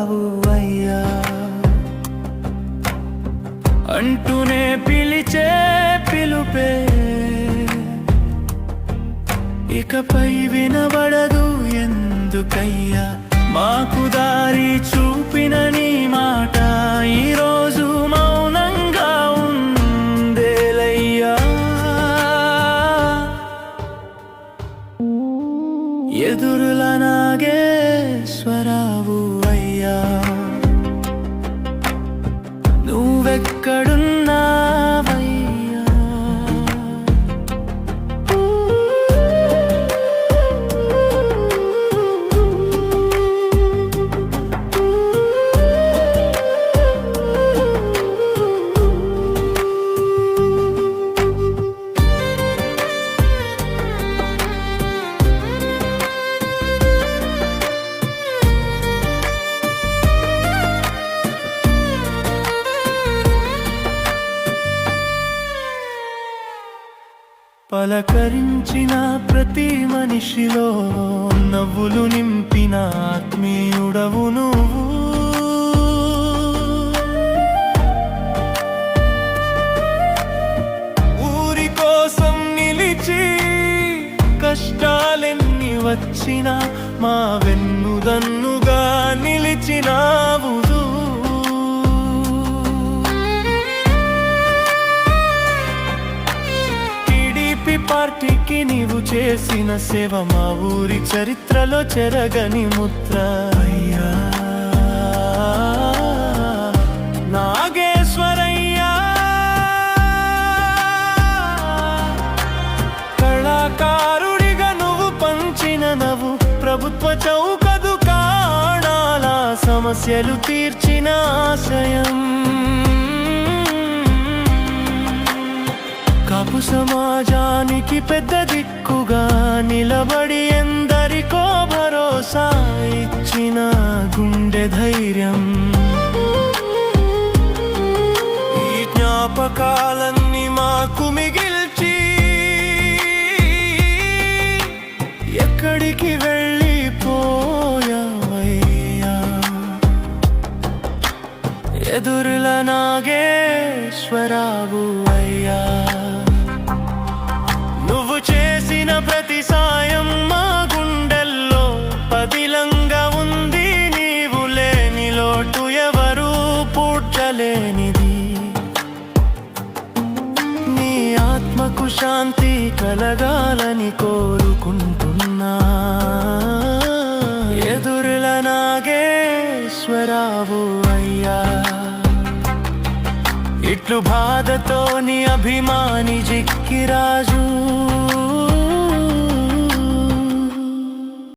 ఈశ్వరావు అయ్యా అంటూనే పిలిచే పిలుపే ఇకపై వినబడదు ఎందుకయ్యా మాకు దారి చూపిన నీ మాట ఈరోజు మౌనంగా ఉందేలయ్యా ఎదురుల నాగేశ్వరావు అయ్యా నువ్వెక్కడున్నావయ్యా పలకరించిన ప్రతి మనిషిలో నవ్వులు నింపిన ఆత్మీయుడవు నువ్వు ఊరి కోసం నిలిచి కష్టాలెన్ని వచ్చినా మా వెన్నుదన్నుగా నిలిచినావు పార్టీకి నీవు చేసిన సేవ మా ఊరి చరిత్రలో చెరగని ముద్ర అయ్యా నాగేశ్వరయ్యా కళాకారుడిగా నువ్వు పంచిన నవ్వు ప్రభుత్వ చౌక దుకాణాల సమస్యలు తీర్చిన ఆశయం కాపు సమాజానికి పెద్ద దిక్కుగా నిలబడి ఎందరికో భరోసా ఇచ్చిన గుండె ధైర్యం ఈ జ్ఞాపకాలన్నీ మాకు మిగిల్చి ఎక్కడికి వెళ్ళిపోయావయ్యా ఎదురుల నాగేశ్వరావు అయ్యా నువ్వు చేసిన ప్రతి సాయం మా గుండెల్లో పదిలంగా ఉంది నీవు లేని లోటు ఎవరూ పూడ్చలేనిది నీ ఆత్మకు శాంతి కలగాలని కోరుకుంటున్నా ఎదురుల నాగేశ్వరావు అయ్యా ఇట్లు బాధతో నీ అభిమాని జిక్కిరాజు